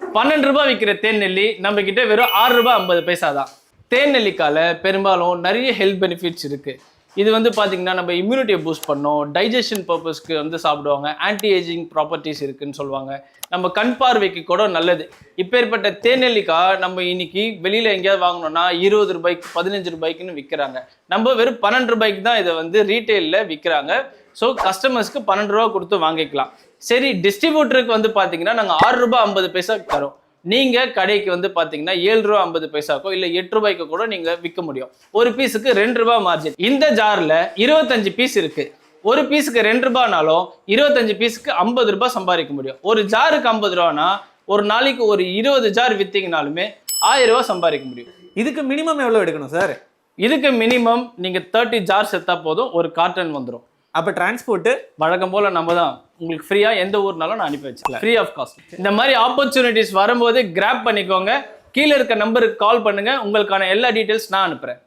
12 ரூபாய் விற்கிற தேன் நெல்லி நம்ம கிட்ட வெறும் 6 ரூபாய் 50 பைசா தான். தேன் நெல்லிக்கால பெரும்பாலும் நிறைய ஹெல்த் பெனிஃபிட்ஸ் இருக்கு. இது வந்து பார்த்தீங்கன்னா நம்ம இம்யூனிட்டியை பூஸ்ட் பண்ணோம், டைஜஷன் பர்பஸ்க்கு வந்து சாப்பிடுவாங்க, ஆன்டி ஏஜிங் ப்ராப்பர்ட்டிஸ் இருக்குன்னு சொல்லுவாங்க, நம்ம கண் பார்வைக்கு கூட நல்லது. இப்பேற்பட்ட தேன் நெல்லிக்காய் நம்ம இன்னைக்கு வெளியில் எங்கேயாவது வாங்கணும்னா 20 ரூபாய்க்கு 15 ரூபாய்க்குன்னு விற்கிறாங்க. நம்ம வெறும் 12 ரூபாய்க்கு தான் இதை வந்து ரீட்டெயிலில் விற்கிறாங்க. ஸோ கஸ்டமர்ஸ்க்கு 12 ரூபா கொடுத்து வாங்கிக்கலாம். சரி, டிஸ்ட்ரிபியூட்டருக்கு வந்து பார்த்தீங்கன்னா நாங்கள் 6 ரூபாய் 50 பைசா தரோம். நீங்க கடைக்கு வந்து பாத்தீங்கன்னா 7 ரூபாய் 50 பைசாக்கோ இல்ல 8 ரூபாய்க்கு கூட நீங்க விற்க முடியும். ஒரு பீஸுக்கு 2 ரூபாய் மார்ஜின். இந்த ஜார்ல 25 பீஸ் இருக்கு. ஒரு பீஸுக்கு 2 ரூபாய்னாலும் 25 பீஸுக்கு 50 ரூபாய் சம்பாதிக்க முடியும். ஒரு ஜாருக்கு 50 ரூபானா ஒரு நாளைக்கு ஒரு 20 ஜார் வித்தீங்கனாலுமே 1000 ரூபாய் சம்பாதிக்க முடியும். இதுக்கு மினிமம் எவ்வளவு எடுக்கணும் சார்? இதுக்கு மினிமம் நீங்க 30 ஜார்ஸ் எடுத்தா போதும், ஒரு கார்டன் வந்துடும். அப்போ டிரான்ஸ்போர்ட் வழக்கம் போல நம்ம தான் உங்களுக்கு ஃப்ரீயா எந்த ஊர்னாலும் நான் அனுப்பி வச்சுக்கலாம், ஃப்ரீ ஆஃப் காஸ்ட். இந்த மாதிரி ஆப்பர்ச்சுனிட்டிஸ் வரும்போது கிராப் பண்ணிக்கோங்க. கீழே இருக்க நம்பருக்கு கால் பண்ணுங்க, உங்களுக்கான எல்லா டீட்டெயில்ஸ் நான் அனுப்புறேன்.